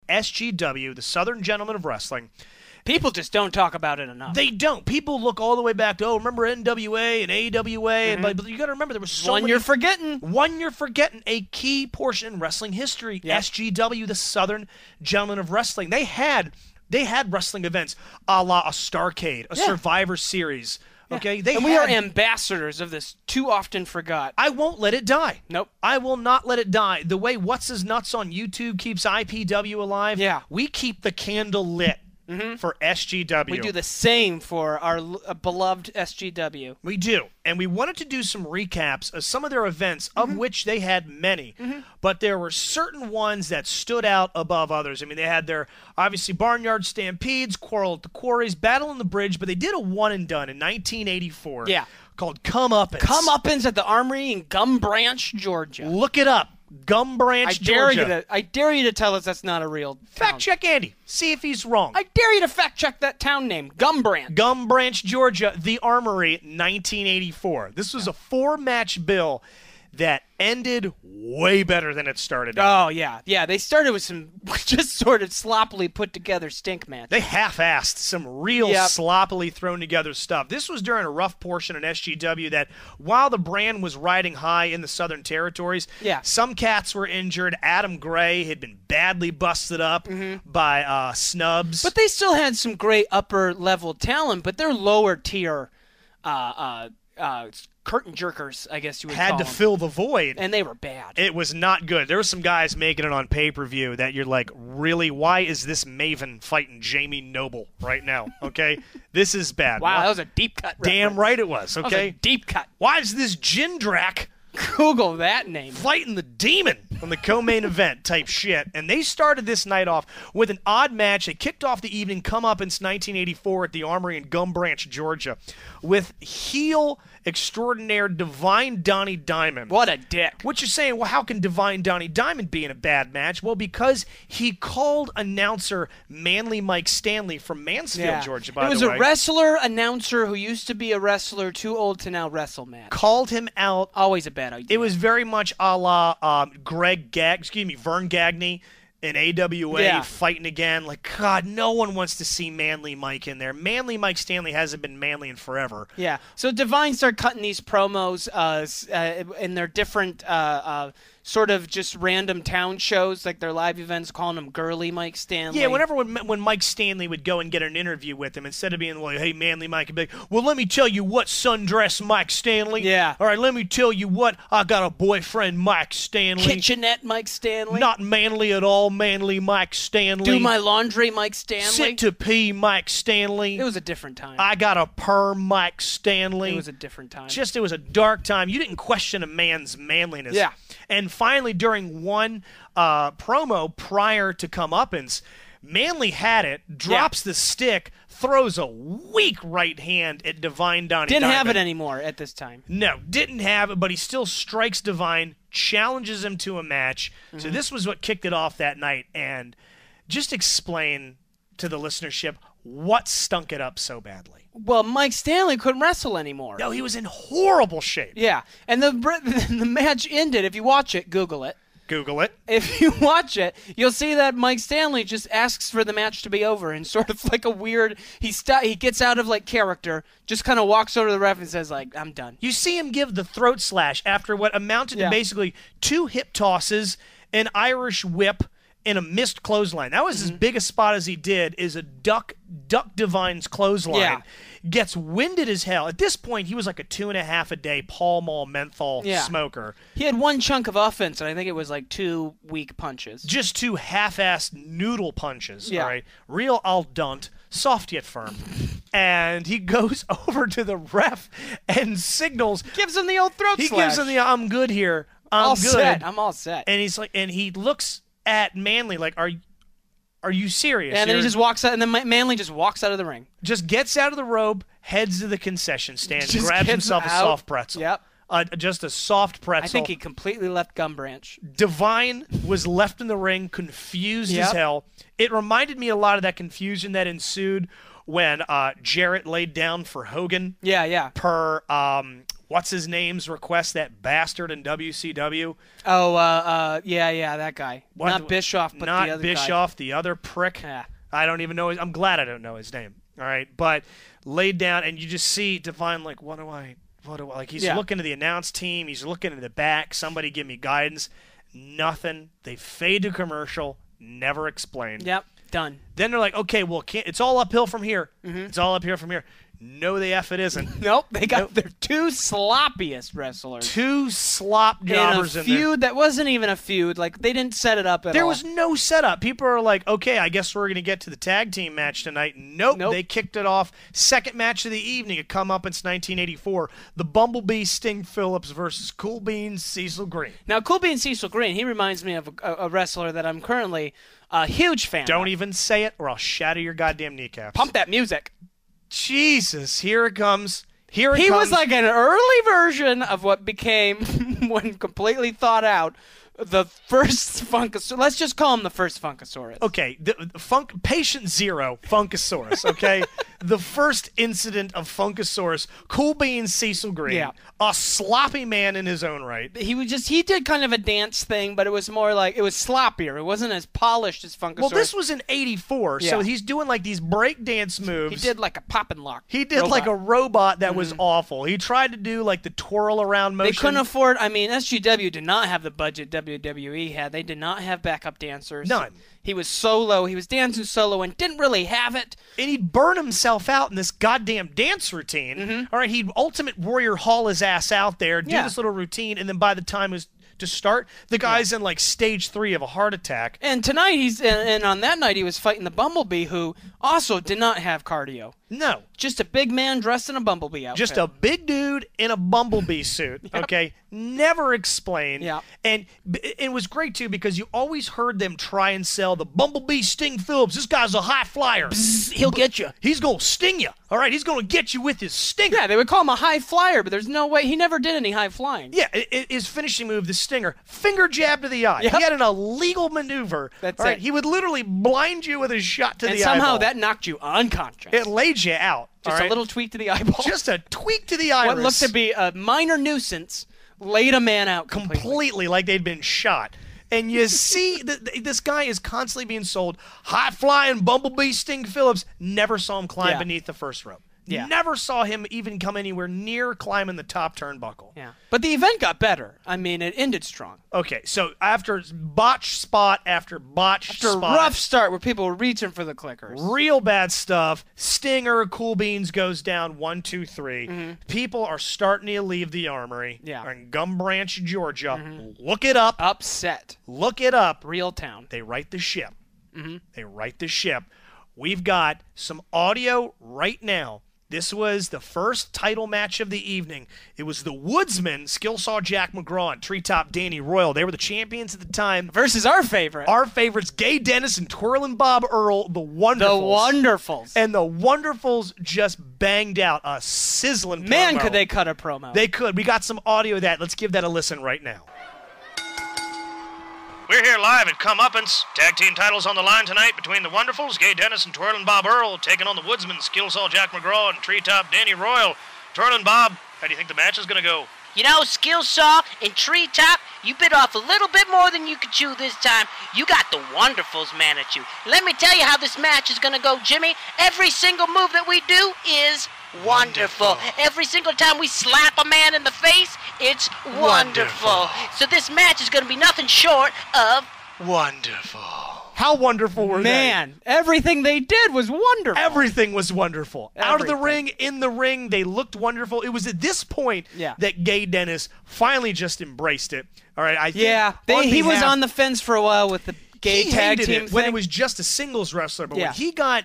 SGW, the Southern Gentlemen of Wrestling. People just don't talk about it enough. They don't. People look all the way back to, remember NWA and AWA, but you got to remember there was so many. You're forgetting. One you're forgetting, a key portion in wrestling history. Yep. SGW, the Southern Gentlemen of Wrestling. They had wrestling events a la a Starrcade, a Survivor Series. Okay, we are ambassadors of this too often forgot. I won't let it die. Nope. I will not let it die. The way What's His Nuts on YouTube keeps IPW alive, we keep the candle lit. For SGW. We do the same for our beloved SGW. We do. And we wanted to do some recaps of some of their events, of which they had many. But there were certain ones that stood out above others. I mean, they had their, obviously, Barnyard Stampedes, Quarrel at the Quarries, Battle in the Bridge, but they did a one-and-done in 1984 called Comeuppance. Comeuppance at the Armory in Gum Branch, Georgia. Look it up. Gum Branch, Georgia. I dare you to tell us that's not a real town. Fact check Andy. See if he's wrong. I dare you to fact check that town name. Gum Branch. Gum Branch, Georgia. The Armory, 1984. This was a 4-match bill that ended way better than it started out. Oh, yeah. Yeah, they started with some just sort of sloppily put together stink match. They half-assed some real sloppily thrown together stuff. This was during a rough portion in SGW that while the brand was riding high in the Southern Territories, some cats were injured. Adam Gray had been badly busted up by snubs. But they still had some great upper-level talent, but they're lower-tier curtain jerkers, I guess you would call them. Had to fill the void. And they were bad. It was not good. There were some guys making it on pay-per-view that you're like, really? Why is this Maven fighting Jamie Noble right now? Okay? This is bad. Wow, that was a deep cut reference. Damn right it was, okay? That was a deep cut. Why is this Jindrak Google that name. fighting the demon on the co-main event type shit? And they started this night off with an odd match. They kicked off the evening Comeuppance 1984 at the Armory in Gum Branch, Georgia, with heel extraordinaire Divine Donnie Diamond. What a dick. What you're saying, well, how can Divine Donnie Diamond be in a bad match? Well, because he called announcer Manly Mike Stanley from Mansfield, Georgia, by the way. It was a wrestler announcer who used to be a wrestler, too old to now wrestle match. Called him out. Always a bad idea. It was very much a la Vern Gagne in AWA fighting again. Like, God, no one wants to see Manly Mike in there. Manly Mike Stanley hasn't been manly in forever. Yeah. So Divine started cutting these promos in their different sort of just random town shows, like their live events, calling him Girly Mike Stanley. Yeah, whenever when Mike Stanley would go and get an interview with him, instead of being like, hey, Manly Mike, he'd be like, well, let me tell you what, sundress Mike Stanley. Yeah. All right, let me tell you what, I got a boyfriend, Mike Stanley. Kitchenette Mike Stanley. Not manly at all, manly Mike Stanley. Do my laundry, Mike Stanley. Sit to pee, Mike Stanley. It was a different time. I got a perm, Mike Stanley. It was a different time. It was a dark time. You didn't question a man's manliness. Yeah. And finally, during one promo prior to Comeuppance, Manly had it, drops the stick, throws a weak right hand at Divine Donnie Didn't Diamond. have it anymore at this time. No, didn't have it, but he still strikes Divine, challenges him to a match. So this was what kicked it off that night. And just explain to the listenership what stunk it up so badly. Well, Mike Stanley couldn't wrestle anymore. No, he was in horrible shape. Yeah, and the match ended. If you watch it, Google it. Google it. If you watch it, you'll see that Mike Stanley just asks for the match to be over and sort of like a weird, he gets out of like character, just kind of walks over to the ref and says like, I'm done. You see him give the throat slash after what amounted to basically 2 hip tosses, an Irish whip, and a missed clothesline. That was as big a spot as he did, is a Duck Divine's clothesline. Yeah. Gets winded as hell. At this point, he was like a 2.5 a day Pall Mall menthol smoker. He had one chunk of offense, and I think it was like 2 weak punches. Just 2 half-assed noodle punches. Yeah. All right, real al dente, soft yet firm. And he goes over to the ref and signals. Gives him the old throat slash. He gives him the I'm good here. I'm good. Set. I'm all set. And he's like, and he looks at Manly like, are you serious? And then he just walks out, and then Manly just walks out of the ring. Just gets out of the robe, heads to the concession stand, grabs himself a soft pretzel. Yep. Just a soft pretzel. I think he completely left Gum Branch. Divine was left in the ring, confused as hell. It reminded me a lot of that confusion that ensued when Jarrett laid down for Hogan. Yeah. Per what's his name's request, that bastard in WCW. Oh, yeah, that guy. Not Bischoff, but the other guy. Not Bischoff, the other prick. Yeah. I don't even know. I'm glad I don't know his name. All right, but laid down, and you just see Divine like, what do I like? He's looking to the announce team. He's looking in the back. Somebody give me guidance. Nothing. They fade to commercial. Never explained. Yep, done. Then they're like, okay, well, it's all uphill from here. It's all up here from here. No, the F it isn't. Nope, they got their two sloppiest wrestlers. Two slop jobbers in a feud that wasn't even a feud. Like, they didn't set it up at all. There was no setup. People are like, okay, I guess we're going to get to the tag team match tonight. Nope, they kicked it off. Second match of the evening, a Comeuppance 1984. The Bumblebee Sting Phillips versus Cool Beans Cecil Green. Now, Cool Beans Cecil Green, he reminds me of a wrestler that I'm currently a huge fan of. Don't even say it or I'll shatter your goddamn kneecaps. Pump that music. Jesus, here it comes. He was like an early version of what became, when completely thought out, the first Funkasaurus. Let's just call him the first Funkasaurus. Okay, Patient Zero Funkasaurus, okay? The first incident of Funkasaurus, Cool Beans Cecil Green, a sloppy man in his own right. He did kind of a dance thing, but it was more like, it was sloppier. It wasn't as polished as Funkasaurus. Well, this was in 84, so he's doing like these break dance moves. He did like a pop and lock. He did like a robot that was awful. He tried to do like the twirl around motion. They couldn't afford, SGW did not have the budget WWE had. They did not have backup dancers. None. He was solo. He was dancing solo and didn't really have it. And he'd burn himself out in this goddamn dance routine. All right, he'd Ultimate Warrior haul his ass out there, do this little routine, and then by the time it was to start, the guy's in like stage 3 of a heart attack. And tonight, and on that night, he was fighting the Bumblebee, who also did not have cardio. No. Just a big man dressed in a Bumblebee outfit. Just a big dude in a Bumblebee suit, okay? Never explained. Yeah. And it was great, too, because you always heard them try and sell the Bumblebee Sting Phillips. This guy's a high flyer. Bzz, he'll get you. He's going to sting you. All right? He's going to get you with his stinger. Yeah, they would call him a high flyer, but there's no way. He never did any high flying. Yeah, his finishing move, the stinger, finger jab to the eye. Yep. He had an illegal maneuver. That's all right? it. He would literally blind you with a shot to the eyeball. And somehow that knocked you unconscious. It laid you out. Just a little tweak to the eyeball. Just a tweak to the iris. What looked to be a minor nuisance laid a man out completely like they'd been shot. And you see this guy is constantly being sold high-flying Bumblebee Sting Phillips. Never saw him climb beneath the first rope. Yeah. Never saw him even come anywhere near climbing the top turnbuckle. Yeah. But the event got better. I mean, it ended strong. Okay, so after botch spot after botch spot. After a rough start where people were reaching for the clickers. Real bad stuff. Stinger, Cool Beans goes down 1, 2, 3. People are starting to leave the armory. Yeah. In Gum Branch, Georgia. Look it up. Upset. Look it up. Real town. They right the ship. They right the ship. We've got some audio right now. This was the first title match of the evening. It was the Woodsman, Skillsaw Jack McGraw, and Treetop Danny Royal. They were the champions at the time. Versus our favorite. Our favorites, Gay Dennis and Twirlin' Bob Earl, the Wonderfuls. The Wonderfuls. And the Wonderfuls just banged out a sizzling promo. Man, could they cut a promo. They could. We got some audio of that. Let's give that a listen right now. We're here live at Comeuppance. Tag team titles on the line tonight between the Wonderfuls, Gay Dennis and Twirlin' Bob Earl, taking on the Woodsman, Skillsaw Jack McGraw, and Treetop Danny Royal. Twirlin' Bob, how do you think the match is going to go? You know, Skillsaw and Treetop, you bit off a little bit more than you could chew this time. You got the Wonderfuls man at you. Let me tell you how this match is going to go, Jimmy. Every single move that we do is wonderful. Every single time we slap a man in the face, it's wonderful. So this match is going to be nothing short of wonderful. How wonderful were they? Man, everything they did was wonderful. Everything was wonderful. Out of the ring, in the ring, they looked wonderful. It was at this point that Gay Dennis finally just embraced it. All right, I think he was on the fence for a while with the gay tag team thing. When it was just a singles wrestler, but when he got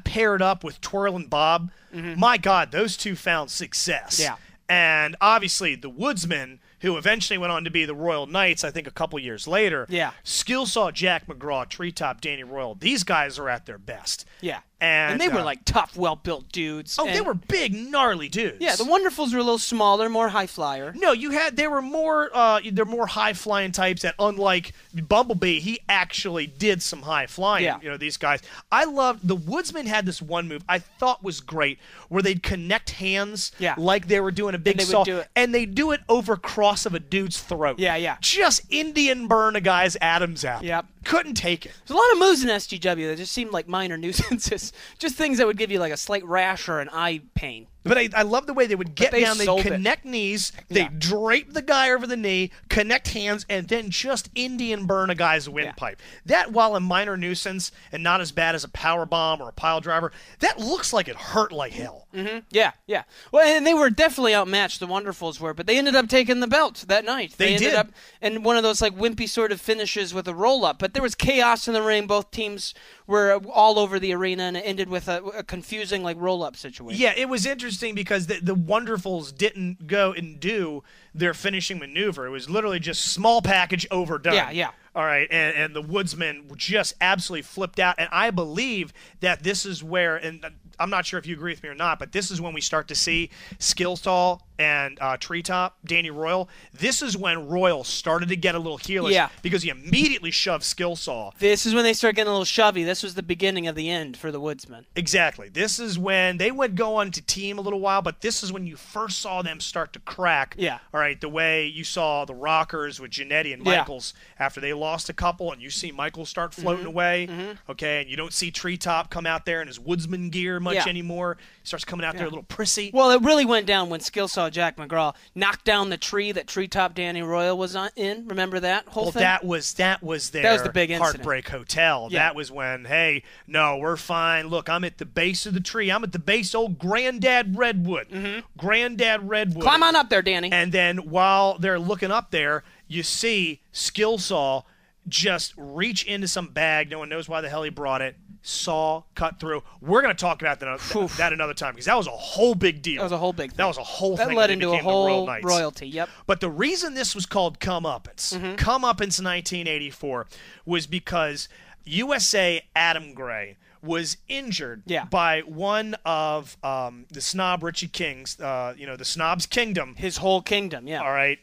paired up with Twirlin' Bob, my God, those two found success. Yeah. And obviously the Woodsman, who eventually went on to be the Royal Knights, I think a couple years later. Yeah. Skillsaw Jack McGraw, Treetop Danny Royal. These guys are at their best. Yeah. And they were like tough, well-built dudes. Oh, they were big, gnarly dudes. Yeah, the Wonderfuls were a little smaller, more high flyer. No, they were more they're more high flying types that, unlike Bumblebee, he actually did some high flying. Yeah. These guys. I loved the Woodsman had this one move I thought was great where they'd connect hands like they were doing a big saw. And they do it over cross of a dude's throat. Yeah. Just Indian burn a guy's atoms out. Yep. Couldn't take it. There's a lot of moves in SGW that just seemed like minor nuisances. Just things that would give you like a slight rash or an eye pain. But I love the way they would get down, they'd connect knees, they'd drape the guy over the knee, connect hands, and then just Indian burn a guy's windpipe. That, while a minor nuisance and not as bad as a power bomb or a pile driver, that looks like it hurt like hell. Mm-hmm. Yeah. Well, and they were definitely outmatched, the Wonderfuls were, but they ended up taking the belt that night. They ended up in one of those like wimpy sort of finishes with a roll-up, but there was chaos in the ring. Both teams were all over the arena, and it ended with a confusing like roll-up situation. Yeah, it was interesting because the Wonderfuls didn't go and do their finishing maneuver. It was literally just small package overdone. Yeah. All right, and the Woodsman just absolutely flipped out, and I believe that this is where, and I'm not sure if you agree with me or not, but this is when we start to see Skillsaw and Treetop, Danny Royal. This is when Royal started to get a little heelish because he immediately shoved Skillsaw. This is when they start getting a little shovey. This was the beginning of the end for the Woodsman. Exactly. This is when they would go on to team a little while, but this is when you first saw them start to crack. Yeah. All right, the way you saw the Rockers with Jannetty and Michaels after they lost a couple, and you see Michaels start floating away, okay, and you don't see Treetop come out there in his Woodsman gear much anymore. He starts coming out there a little prissy. Well, it really went down when Skillsaw Jack McGraw knocked down the tree that Treetop Danny Royal was in. Remember that whole thing? That was their the big incident. Heartbreak Hotel. Yeah. That was when, hey, no, we're fine. Look, I'm at the base of the tree. I'm at the base of old Granddad Redwood. Granddad Redwood. Climb on up there, Danny. And then while they're looking up there, you see Skillsaw just reach into some bag. No one knows why the hell he brought it. Saw cut through. We're going to talk about that another time because that was a whole big deal. That was a whole big thing. That was a whole thing. That led into a whole royalty. Yep. But the reason this was called Comeuppance, Comeuppance 1984, was because USA Adam Gray was injured by one of the Snob Richie King's, the Snob's Kingdom. His whole kingdom, yeah. All right.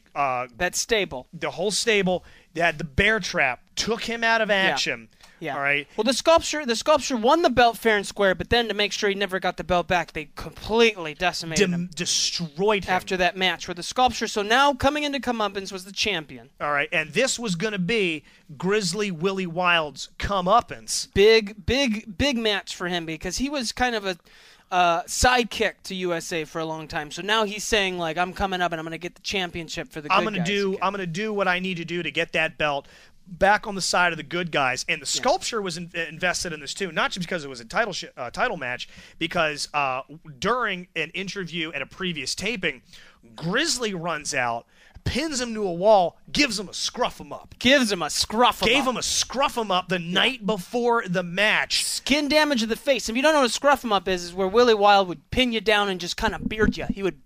That stable. The whole stable. They had the bear trap, took him out of action. Yeah. All right. Well, the sculpture won the belt fair and square, but then to make sure he never got the belt back, they completely decimated him. Destroyed him. After that match where the sculpture, so now coming into Comeuppance was the champion. All right, and this was going to be Grizzly Willie Wild's Comeuppance. Big match for him because he was kind of a sidekick to USA for a long time. So now he's saying, like, I'm coming up and I'm going to get the championship for the good guys. I'm going to do what I need to do to get that belt back on the side of the good guys. And the sculpture was invested in this too, not just because it was a title match, because during an interview at a previous taping, Grizzly runs out, pins him to a wall, gives him a scruff him up. Gave him a scruff him up the night before the match. Skin damage of the face. If you don't know what a scruff him up is where Willie Wild would pin you down and just kind of beard you. He would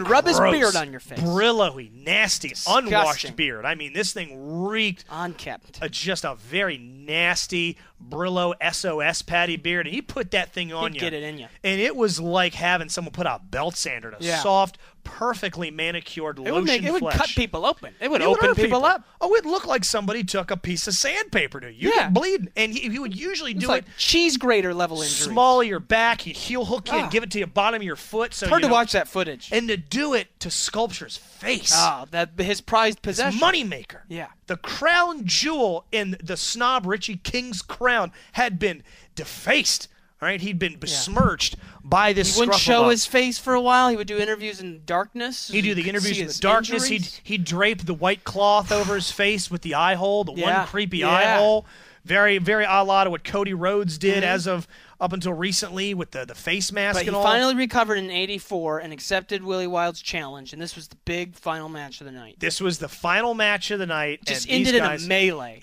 rub his beard on your face. Brillo-y, nasty, disgusting. Unwashed beard. I mean, this thing reeked. Unkept. Just a very nasty Brillo SOS Patty beard. And he put that thing on you. Get it in you. And it was like having someone put a belt sander to soft, perfectly manicured lotion flesh. It would cut people open. It would open people up. Oh, it looked like somebody took a piece of sandpaper to you. You get bleeding. And he would usually do like cheese grater level injuries. Small of your back. He'd heel hook you and give it to the bottom of your foot. So it's hard to watch that footage. And to do it to Sculpture's face. Oh, his prized possession. His moneymaker. Yeah. The crown jewel in the Snob Richie King's crown had been defaced. All right, he'd been besmirched by this. He wouldn't show his face for a while. He would do interviews in darkness. He'd do the interviews in the darkness. He'd drape the white cloth over his face with the eye hole, the one creepy eye hole. Very, very a la to what Cody Rhodes did as of up until recently with the face mask and all. But he finally recovered in '84 and accepted Willie Wild's challenge, and this was the big final match of the night. This was the final match of the night. Just ended in a melee.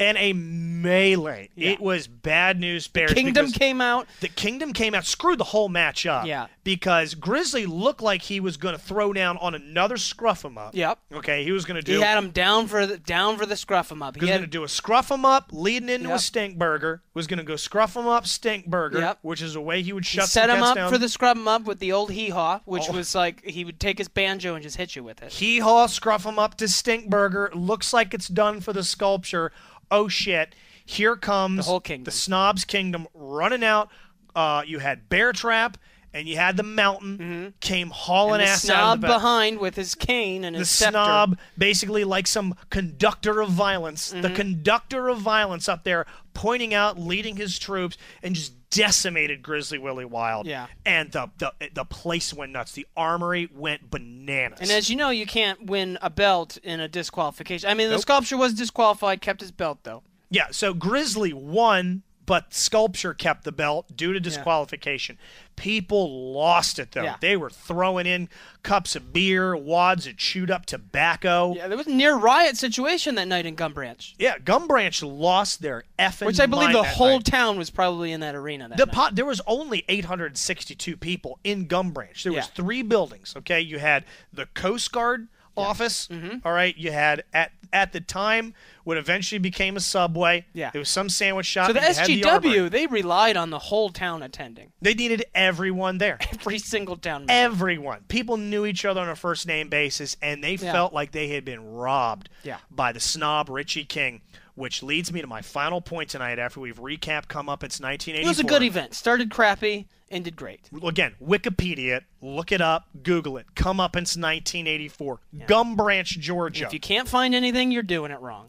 Yeah. It was bad news bears. The Kingdom came out. The Kingdom came out, screwed the whole match up. Yeah. because Grizzly looked like he was going to throw down on another scruff him up. Yep. Okay, he was going to do. He had him down for the scruff him up. He was going to do a scruff him up, leading into a stink burger. Was going to go scruff him up, stink burger, which is a way he would shut the set him up down. for the scruff him up with the old hee-haw, which was like he would take his banjo and just hit you with it. Hee-haw, scruff him up to stink burger. Looks like it's done for the sculpture. Oh shit! Here comes the whole kingdom. The Snob's Kingdom running out. You had Bear Trap. And you had the Mountain came hauling ass out of the Snob behind with his cane and his scepter. The Snob, basically like some conductor of violence. The conductor of violence up there pointing out, leading his troops, and just decimated Grizzly Willie Wild. Yeah. And the place went nuts. The armory went bananas. And as you know, you can't win a belt in a disqualification. I mean, the sculpture was disqualified, kept his belt, though. Yeah, so Grizzly won, but Sculpture kept the belt due to disqualification. People lost it, though. Yeah. They were throwing in cups of beer, wads of chewed up tobacco. Yeah, there was a near riot situation that night in Gum Branch. Yeah, Gum Branch lost their effing Which I believe mind the that whole night. town was probably in that arena that night. There was only 862 people in Gum Branch. There was Yeah. 3 buildings, okay? You had the Coast Guard office, all right? You had, at the time, what eventually became a Subway. Yeah. There was some sandwich shop. So the and you had the SGW, they relied on the whole town attending. They needed everyone there. Every single town member. Everyone. People knew each other on a first-name basis, and they felt like they had been robbed by the Snob Richie King, which leads me to my final point tonight after we've recapped Comeuppance 1984. It was a good event. Started crappy, ended great. Again, Wikipedia it, look it up, Google it. Comeuppance 1984, Gum Branch, Georgia. If you can't find anything, you're doing it wrong.